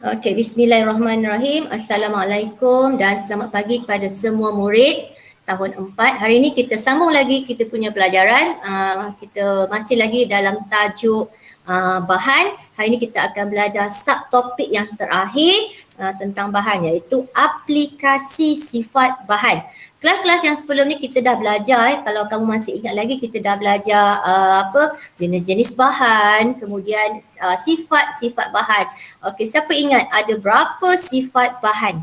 Okey, bismillahirrahmanirrahim. Assalamualaikum dan selamat pagi kepada semua murid tahun 4. Hari ini kita sambung lagi kita punya pelajaran. Kita masih lagi dalam tajuk bahan. Hari ini kita akan belajar subtopik yang terakhir tentang bahan, iaitu aplikasi sifat bahan. Kelas-kelas yang sebelum ni kita dah belajar, kalau kamu masih ingat lagi, kita dah belajar jenis-jenis bahan, kemudian sifat-sifat bahan. Okey, siapa ingat ada berapa sifat bahan?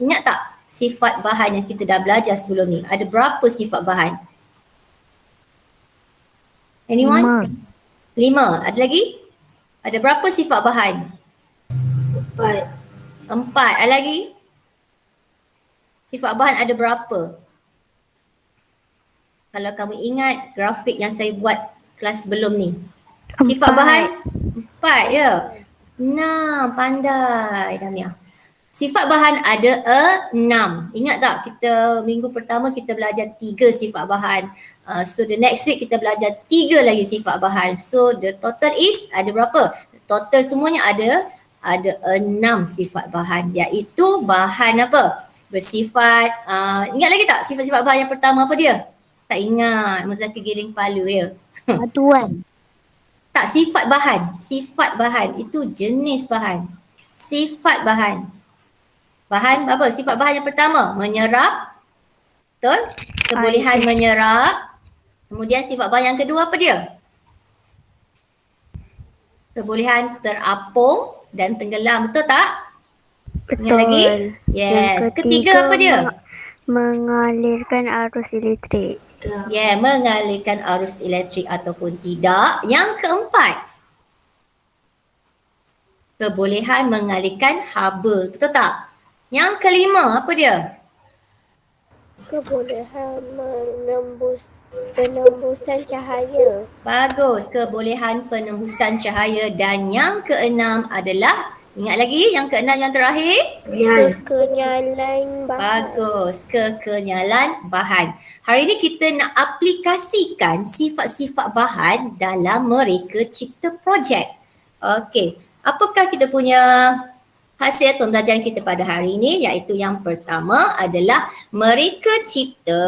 Ingat tak sifat bahan yang kita dah belajar sebelum ni? Ada berapa sifat bahan? Anyone? 5. Ada lagi? Ada berapa sifat bahan? 4. Ada lagi? Sifat bahan ada berapa? Kalau kamu ingat grafik yang saya buat kelas sebelum ni. Sifat bahan 4 ya. Nah, pandai Damia. Sifat bahan ada 6. Ingat tak kita minggu pertama kita belajar 3 sifat bahan. So the next week kita belajar 3 lagi sifat bahan. So the total is ada berapa? Total semuanya ada 6 sifat bahan, iaitu bahan apa? Bersifat, ingat lagi tak sifat-sifat bahan yang pertama apa dia? Tak ingat, Muzakir giling kepala ya. Satuan. Tak, sifat bahan. Sifat bahan itu jenis bahan. Sifat bahan. Bahan apa? Sifat bahan yang pertama, menyerap. Betul? Kebolehan menyerap. Kemudian sifat bahan yang kedua apa dia? Kebolehan terapung dan tenggelam. Betul tak? Betul. Ingat lagi? Yes. Ketiga apa dia? Mengalirkan arus elektrik. Yeah, mengalirkan arus elektrik ataupun tidak. Yang keempat, kebolehan mengalirkan haba. Betul tak? Yang kelima apa dia? Kebolehan penembusan cahaya. Bagus, kebolehan penembusan cahaya. Dan yang keenam adalah, ingat lagi yang keenam yang terakhir? Kekenyalan bahan. Bagus, kekenyalan bahan. Hari ini kita nak aplikasikan sifat-sifat bahan dalam mereka cipta projek. Okey, apakah kita punya hasil pembelajaran kita pada hari ini, iaitu yang pertama adalah mereka cipta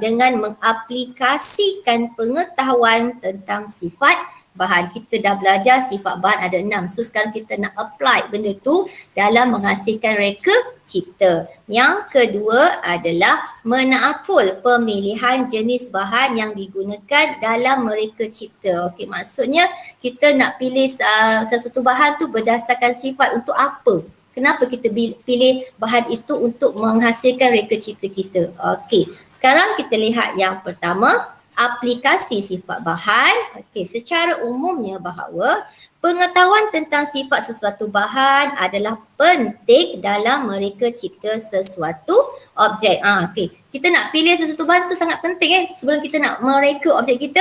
dengan mengaplikasikan pengetahuan tentang sifat bahan. Kita dah belajar sifat bahan ada 6. So sekarang kita nak apply benda tu dalam menghasilkan reka cipta. Yang kedua adalah menaapul pemilihan jenis bahan yang digunakan dalam mereka cipta. Okey, maksudnya kita nak pilih sesuatu bahan tu berdasarkan sifat untuk apa? Kenapa kita pilih bahan itu untuk menghasilkan reka cipta kita? Okey, sekarang kita lihat yang pertama, aplikasi sifat bahan. Okey, secara umumnya bahawa pengetahuan tentang sifat sesuatu bahan adalah penting dalam mereka cipta sesuatu objek. Okey, kita nak pilih sesuatu bahan tu sangat penting sebelum kita nak mereka objek kita.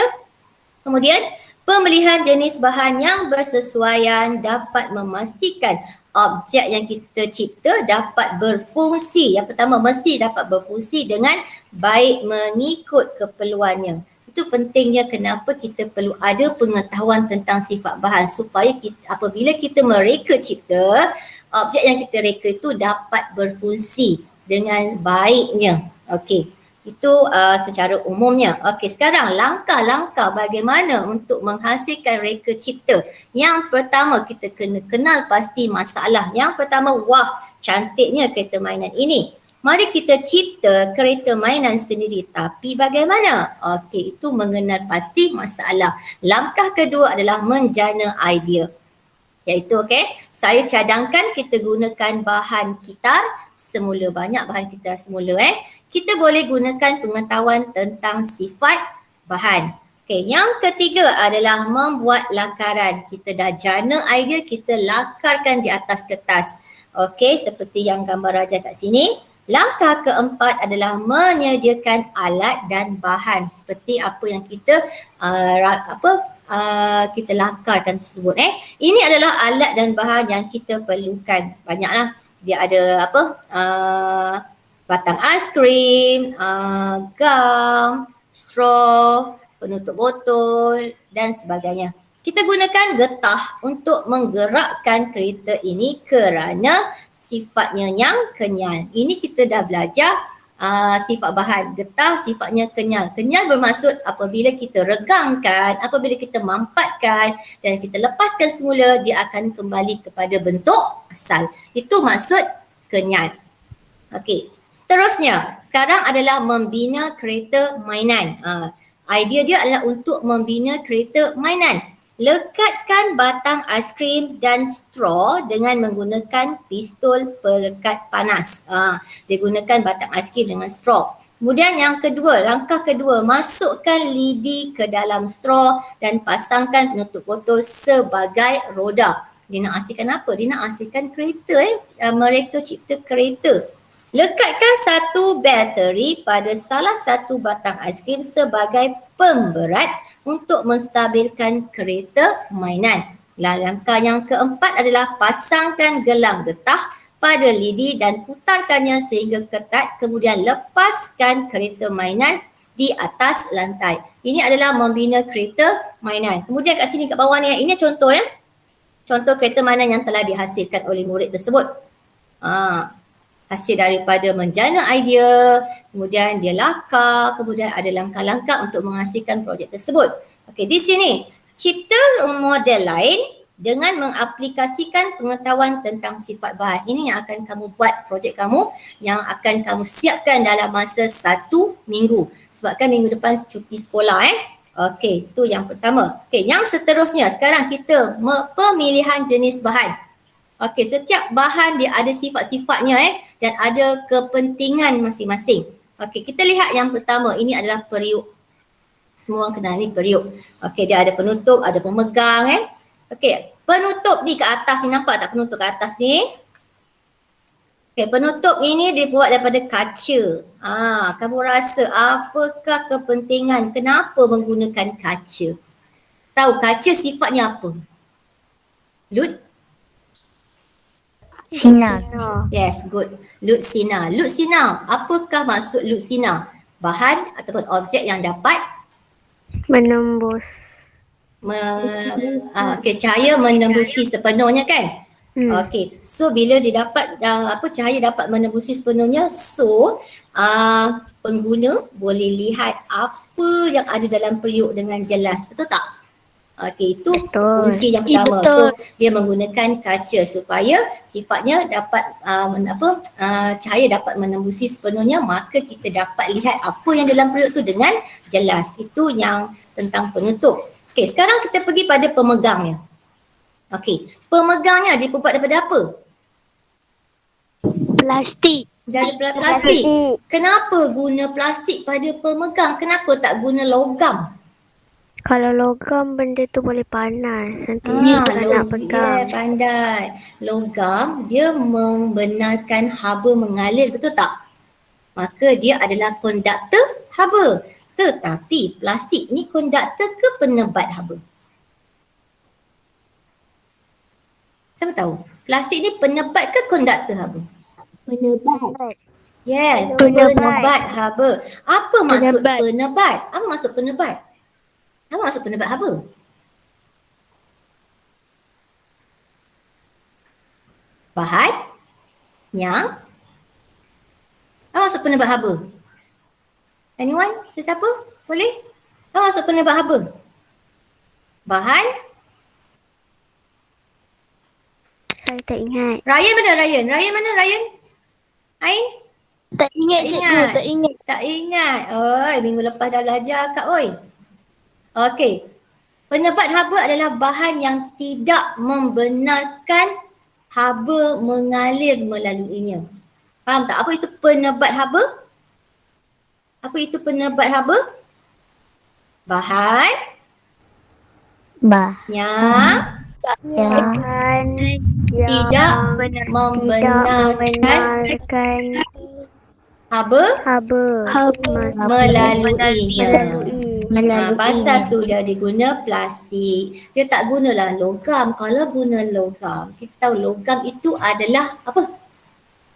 Kemudian, pemilihan jenis bahan yang bersesuaian dapat memastikan objek yang kita cipta dapat berfungsi. Yang pertama, mesti dapat berfungsi dengan baik mengikut keperluannya. Itu pentingnya kenapa kita perlu ada pengetahuan tentang sifat bahan supaya kita, apabila kita mereka cipta, objek yang kita reka itu dapat berfungsi dengan baiknya. Okey. Itu secara umumnya. Okey, sekarang langkah-langkah bagaimana untuk menghasilkan reka cipta. Yang pertama, kita kena kenal pasti masalah. Yang pertama, wah cantiknya kereta mainan ini. Mari kita cipta kereta mainan sendiri. Tapi bagaimana? Okey, itu mengenal pasti masalah. Langkah kedua adalah menjana idea. Iaitu saya cadangkan kita gunakan bahan kitar semula, banyak bahan kitar semula Kita boleh gunakan pengetahuan tentang sifat bahan. Yang ketiga adalah membuat lakaran. Kita dah jana idea, kita lakarkan di atas kertas. Seperti yang gambar Raja kat sini. Langkah keempat adalah menyediakan alat dan bahan seperti apa yang kita kita lakarkan tersebut. Ini adalah alat dan bahan yang kita perlukan. Banyaklah. Dia ada batang aiskrim, gam, straw, penutup botol dan sebagainya. Kita gunakan getah untuk menggerakkan kereta ini kerana sifatnya yang kenyal. Ini kita dah belajar sifat bahan. Getah sifatnya kenyal. Kenyal bermaksud apabila kita regangkan, apabila kita mampatkan dan kita lepaskan semula, dia akan kembali kepada bentuk asal. Itu maksud kenyal. Okey, seterusnya sekarang adalah membina kereta mainan. Idea dia adalah untuk membina kereta mainan. Lekatkan batang aiskrim dan straw dengan menggunakan pistol pelekat panas. Dia gunakan batang aiskrim dengan straw. Kemudian yang kedua, langkah kedua, masukkan lidi ke dalam straw dan pasangkan penutup botol sebagai roda. Dia nak hasilkan apa? Dia nak hasilkan kereta. Mereka cipta kereta. Lekatkan satu bateri pada salah satu batang aiskrim sebagai pemberat untuk menstabilkan kereta mainan. Langkah yang keempat adalah pasangkan gelang getah pada lidi dan putarkannya sehingga ketat, kemudian lepaskan kereta mainan di atas lantai. Ini adalah membina kereta mainan. Kemudian kat sini kat bawah ni, ini contoh ya. Contoh kereta mainan yang telah dihasilkan oleh murid tersebut. Hasil daripada menjana idea, kemudian dia lakar, kemudian ada langkah-langkah untuk menghasilkan projek tersebut. Okey, di sini cipta model lain dengan mengaplikasikan pengetahuan tentang sifat bahan. Ini yang akan kamu buat projek kamu yang akan kamu siapkan dalam masa 1 minggu. Sebabkan minggu depan cuti sekolah Okey, itu yang pertama. Okey, yang seterusnya sekarang kita pemilihan jenis bahan. Okey, setiap bahan dia ada sifat-sifatnya dan ada kepentingan masing-masing. Okey, kita lihat yang pertama, ini adalah periuk. Semua orang kenal ni periuk. Okey, dia ada penutup, ada pemegang Okey, penutup ni kat atas ni, nampak tak penutup kat atas ni? Okey, penutup ini dibuat daripada kaca. Kamu rasa apakah kepentingan kenapa menggunakan kaca? Tahu kaca sifatnya apa? Lut? Sinar. Yes, good. Lut sinar. Lut sinar. Apakah maksud lut sinar? Bahan ataupun objek yang dapat Menembus. cahaya menembusi sepenuhnya kan? Okey. So bila dia dapat cahaya dapat menembusi sepenuhnya, so pengguna boleh lihat apa yang ada dalam periuk dengan jelas. Betul tak? Okey, itu fungsi yang pertama. So dia menggunakan kaca supaya sifatnya dapat cahaya dapat menembusi sepenuhnya, maka kita dapat lihat apa yang dalam periuk tu dengan jelas. Itu yang tentang penutup. Okey, sekarang kita pergi pada pemegangnya. Okey, pemegangnya dibuat daripada apa? Plastik. Dari plastik. Kenapa guna plastik pada pemegang? Kenapa tak guna logam? Kalau logam benda tu boleh panas. Nanti susah nak pegang. Pandai. Logam dia membenarkan haba mengalir, betul tak? Maka dia adalah konduktor haba. Tetapi plastik ni konduktor ke penebat haba? Siapa tahu? Plastik ni penebat ke konduktor haba? Penebat. Yeah, Penebat. haba. Apa maksud Penebat. penebat? Apa maksud penebat? Apa maksud penebat haba? Bahan yang apa maksud penebat haba? Anyone? Sesiapa? Boleh? Apa maksud penebat haba? Bahan? Saya tak ingat. Ryan mana Ryan? Ryan mana Ryan? Ain? Tak ingat cikgu, tak ingat. Tak ingat. Oi, minggu lepas dah belajar Kak oi. Okey. Penebat haba adalah bahan yang tidak membenarkan haba mengalir melaluinya. Faham tak? Apa itu penebat haba? Apa itu penebat haba? Bahan yang Kan tidak membenarkan haba melaluinya. Pasal tu dia guna plastik. Dia tak gunalah logam. Kalau guna logam, kita tahu logam itu adalah apa?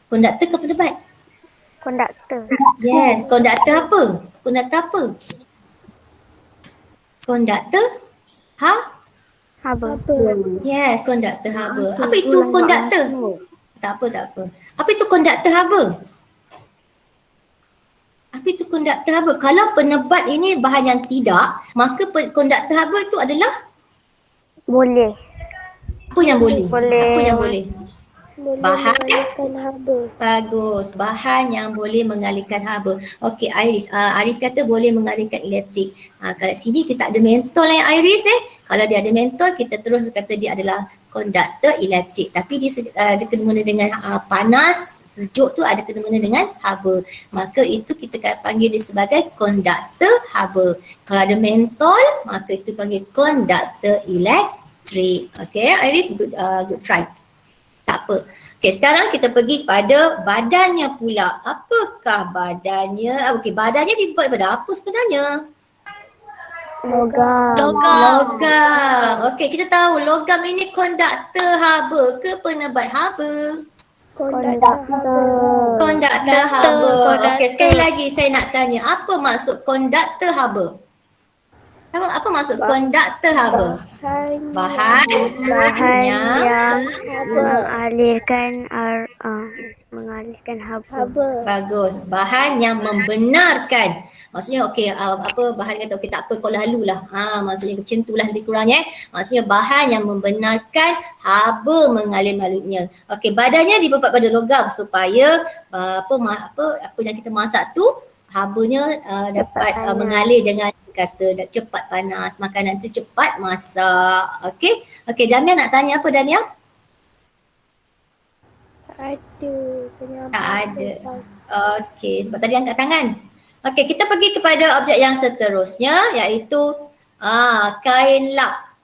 Konduktor ke penebat? Konduktor. Yes, konduktor apa? Konduktor apa? Konduktor Haba. Yes, konduktor haba. Maksud Apa itu bulan buat konduktor? masuk. Tak apa, tak apa. Apa itu konduktor haba? Apa itu konduktor haba? Kalau penebat ini bahan yang tidak, maka konduktor haba itu adalah Boleh. apa yang boleh? Boleh. Apa yang boleh? Bahan mengalihkan haba. bagus. Bahan yang boleh mengalihkan haba. Okey, Iris. Iris kata boleh mengalihkan elektrik. Kalau sini kita ada mentol Iris Kalau dia ada mentol, kita terus kata dia adalah konduktor elektrik. Tapi dia ada kena-mena dengan panas, sejuk tu ada kena-mena dengan haba. Maka itu kita akan panggil dia sebagai konduktor haba. Kalau ada mentol, maka itu panggil konduktor elektrik. Okey, Iris, good try. Tak apa. Okey, sekarang kita pergi pada badannya pula. Apakah badannya? Okey, badannya dibuat daripada apa sebenarnya? Logam. Logam. Okey, kita tahu logam ini konduktor haba ke penebat haba? Konduktor. Konduktor haba. konduktor. Okey, sekali lagi saya nak tanya, apa maksud konduktor haba? Apa maksud konduktor haba? Bahan Yang mengalihkan haba. Bagus. Bahan yang membenarkan. Maksudnya okey, apa bahan kata okey tak apa kau lalulah. Maksudnya macam itulah lebih kurangnya. Maksudnya bahan yang membenarkan haba mengalir melalui. Okey, badannya dibuat pada logam supaya apa yang kita masak tu habanya dapat mengalir dengan kata cepat panas, makanan tu cepat masak. Okey. Okey, Damia nak tanya apa Damia? Tak ada. Okey, sebab tadi angkat tangan. Okey, kita pergi kepada objek yang seterusnya iaitu kain lap.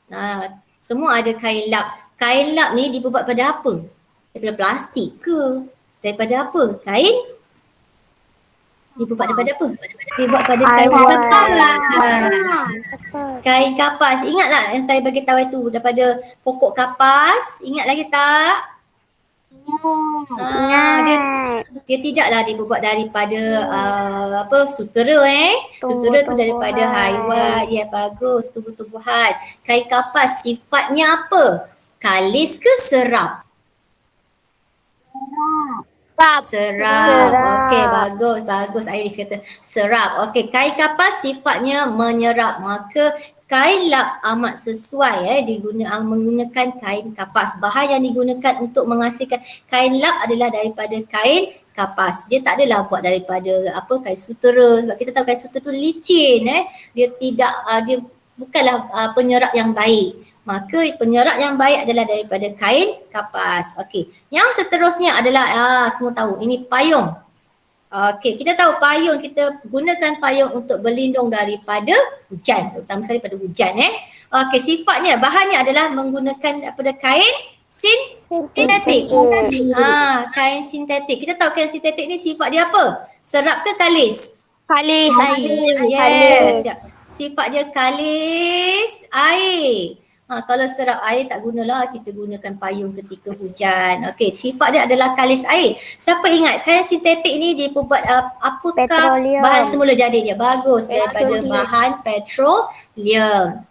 Semua ada kain lap. Kain lap ni dibuat pada apa? Daripada plastik ke? Daripada apa? Kain? Dibuat daripada apa? Dibuat pada kain kapas. Kain kapas. Ingatlah yang saya bagi tahu itu daripada pokok kapas. Ingat lagi tak? Dia tidaklah dibuat daripada sutera Sutera tu daripada haiwan. Ya, bagus, tumbuh-tumbuhan. Kain kapas sifatnya apa? Kalis ke serap? Serap. Okey, bagus. Iris kata serap. Okey, kain kapas sifatnya menyerap. Maka kain lap amat sesuai menggunakan kain kapas. Bahan yang digunakan untuk menghasilkan kain lap adalah daripada kain kapas. Dia tak adalah buat daripada kain sutera, sebab kita tahu kain sutera tu licin Dia tidak dia bukanlah penyerap yang baik. Maka penyerap yang baik adalah daripada kain kapas. Okey. Yang seterusnya adalah semua tahu ini payung. Okey, kita tahu payung, kita gunakan payung untuk berlindung daripada hujan, terutama sekali pada hujan Okey, sifatnya bahannya adalah menggunakan daripada kain sintetik. Kain sintetik. Kita tahu kain sintetik ni sifat dia apa? Serap ke kalis? Kalis air. Yes. Sifat dia kalis air. Kalau serap air tak gunalah kita gunakan payung ketika hujan. Okey, sifat dia adalah kalis air. Siapa ingat kain sintetik ni dibuat apakah Petroleum. bahan semula jadi dia? Bagus, daripada bahan petroleum.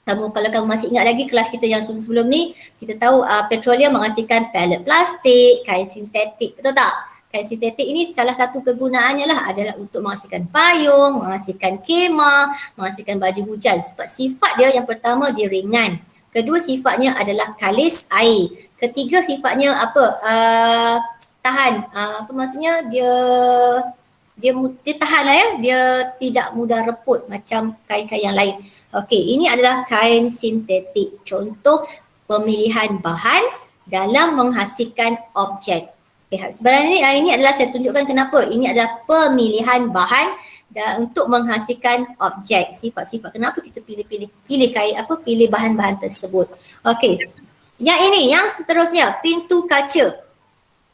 Kalau kamu masih ingat lagi kelas kita yang sebelum ni, kita tahu petroleum menghasilkan pellet plastik, kain sintetik, betul tak? Kain sintetik ini salah satu kegunaannya adalah untuk menghasilkan payung, menghasilkan kemah, menghasilkan baju hujan. Sebab sifat dia yang pertama dia ringan. Kedua sifatnya adalah kalis air. Ketiga sifatnya tahan. Apa maksudnya dia tahan dia tidak mudah reput macam kain-kain yang lain. Okey, ini adalah kain sintetik. Contoh pemilihan bahan dalam menghasilkan objek. Sebenarnya ini adalah saya tunjukkan kenapa. Ini adalah pemilihan bahan untuk menghasilkan objek. Sifat-sifat kenapa kita pilih bahan-bahan tersebut. Okey. Yang ini, yang seterusnya, pintu kaca.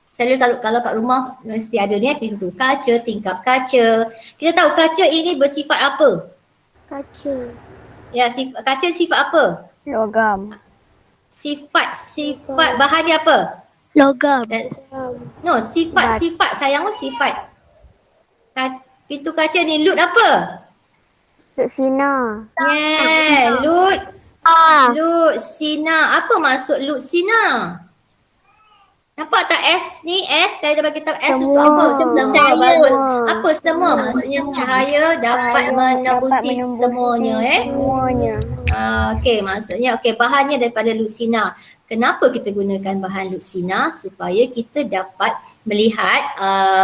Selalu kalau kat rumah mesti ada ni pintu kaca, tingkap kaca. Kita tahu kaca ini bersifat apa? Kaca. Ya, kaca sifat apa? Logam. Sifat bahan dia apa? Logam. No, sifat sayang sifat. Pintu kaca ni lut apa? Lut sinar. Yeah, lut Lutsina. Apa maksud Lutsina? Nampak tak S ni? S, saya dah bagi tahu S untuk apa? Semua. Bagus. Apa semua? Maksudnya cahaya dapat menembusi semuanya Semuanya. Okey, maksudnya bahannya daripada lutsina. Kenapa kita gunakan bahan lutsina? Supaya kita dapat melihat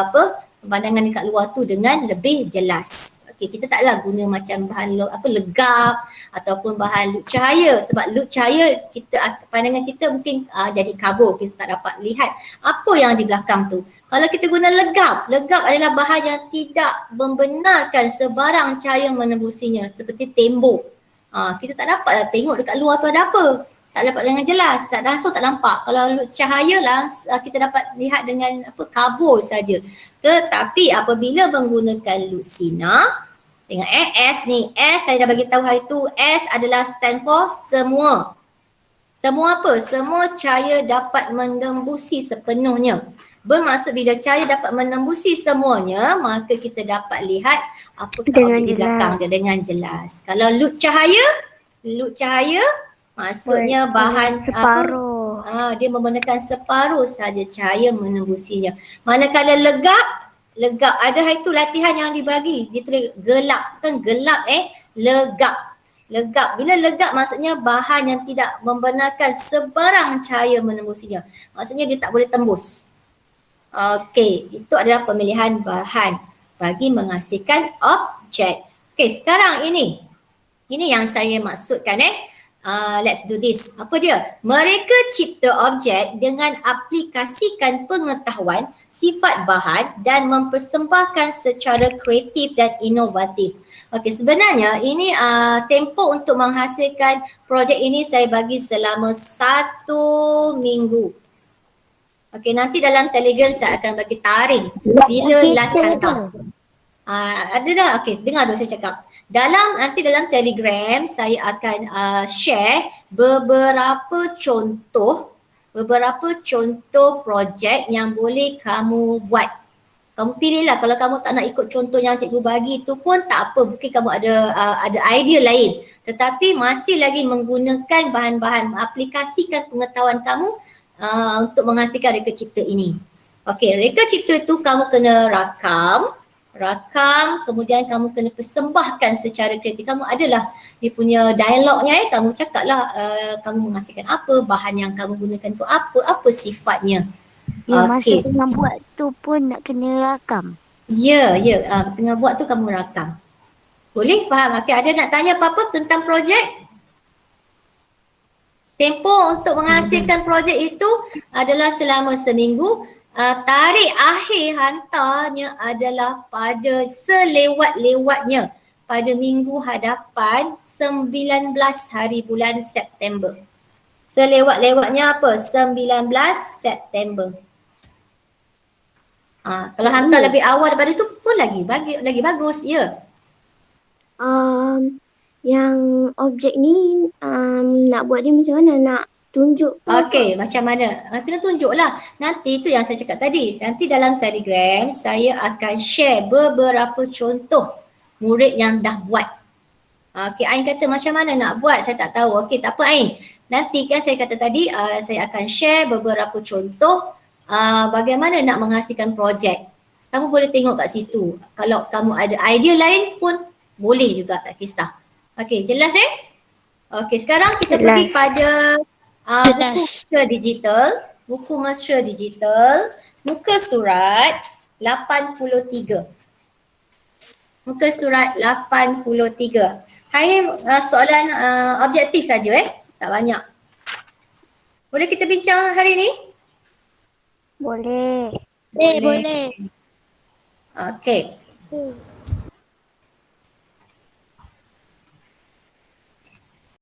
pemandangan dekat luar tu dengan lebih jelas. Okey, kita taklah guna macam bahan legap ataupun bahan lut cahaya, sebab lut cahaya pandangan kita mungkin jadi kabur, kita tak dapat lihat apa yang di belakang tu. Kalau kita guna legap adalah bahan yang tidak membenarkan sebarang cahaya menembusinya, seperti tembok. Kita tak dapat tengok dekat luar tu ada apa. Tak dapat dengan jelas, langsung tak nampak. Kalau cahaya kita dapat lihat dengan kabur saja. Tetapi apabila menggunakan lutsina dengan S ni, S saya dah bagi tahu hari tu, S adalah stand for semua. Semua apa? Semua cahaya dapat menembusi sepenuhnya. Bermaksud bila cahaya dapat menembusi semuanya, maka kita dapat lihat apakah objek di belakang dia dengan jelas. Kalau lut cahaya maksudnya bahan separuh. dia menggunakan separuh saja cahaya menembusinya. Manakala legap ada hari tu latihan yang dibagi, dia tulis gelap, kan gelap legap. Bila legap maksudnya bahan yang tidak membenarkan sebarang cahaya menembusinya. Maksudnya dia tak boleh tembus. Okey, itu adalah pemilihan bahan bagi menghasilkan objek. Okey, sekarang ini yang saya maksudkan let's do this. Apa dia? Mereka cipta objek dengan aplikasikan pengetahuan, sifat bahan dan mempersembahkan secara kreatif dan inovatif. Okey, sebenarnya ini tempoh untuk menghasilkan projek ini saya bagi selama 1 minggu. Okey, nanti dalam Telegram saya akan bagi tarikh bila last hantar. Ada dah? Okey, dengar dulu saya cakap. Nanti dalam Telegram saya akan share beberapa contoh projek yang boleh kamu buat. Kamu pilihlah, kalau kamu tak nak ikut contoh yang cikgu bagi tu pun tak apa, mungkin kamu ada idea lain. Tetapi masih lagi menggunakan bahan-bahan, aplikasikan pengetahuan kamu untuk menghasilkan reka cipta ini. Okey, reka cipta itu kamu kena rakam, kemudian kamu kena persembahkan secara kreatif. Kamu adalah dia punya dialognya kamu cakaplah kamu menghasilkan apa, bahan yang kamu gunakan tu apa sifatnya. Masa tengah buat tu pun nak kena rakam. Ya, tengah buat tu kamu rakam. Boleh faham? Okey, ada nak tanya apa-apa tentang projek? Tempoh untuk menghasilkan projek itu adalah selama seminggu. Tarikh akhir hantarnya adalah pada selewat-lewatnya pada minggu hadapan 19 hari bulan September. Selewat-lewatnya apa? 19 September. Kalau hantar lebih awal daripada itu pun lagi bagus, ya. Yang objek ni nak buat dia macam mana? Nak tunjuk Okey, macam mana? Kena tunjuklah. Nanti tu yang saya cakap tadi. Nanti dalam Telegram saya akan share beberapa contoh murid yang dah buat. Okey, Ain kata macam mana nak buat? Saya tak tahu. Okey, tak apa Ain. Nanti kan saya kata tadi saya akan share beberapa contoh bagaimana nak menghasilkan projek. Kamu boleh tengok kat situ. Kalau kamu ada idea lain pun boleh juga, tak kisah. Okey, jelas Okey, sekarang kita pergi pada buku mesra digital, muka surat 83. Muka surat 83. Hari ni soalan objektif saja tak banyak. Boleh kita bincang hari ni? Boleh. boleh. Okey.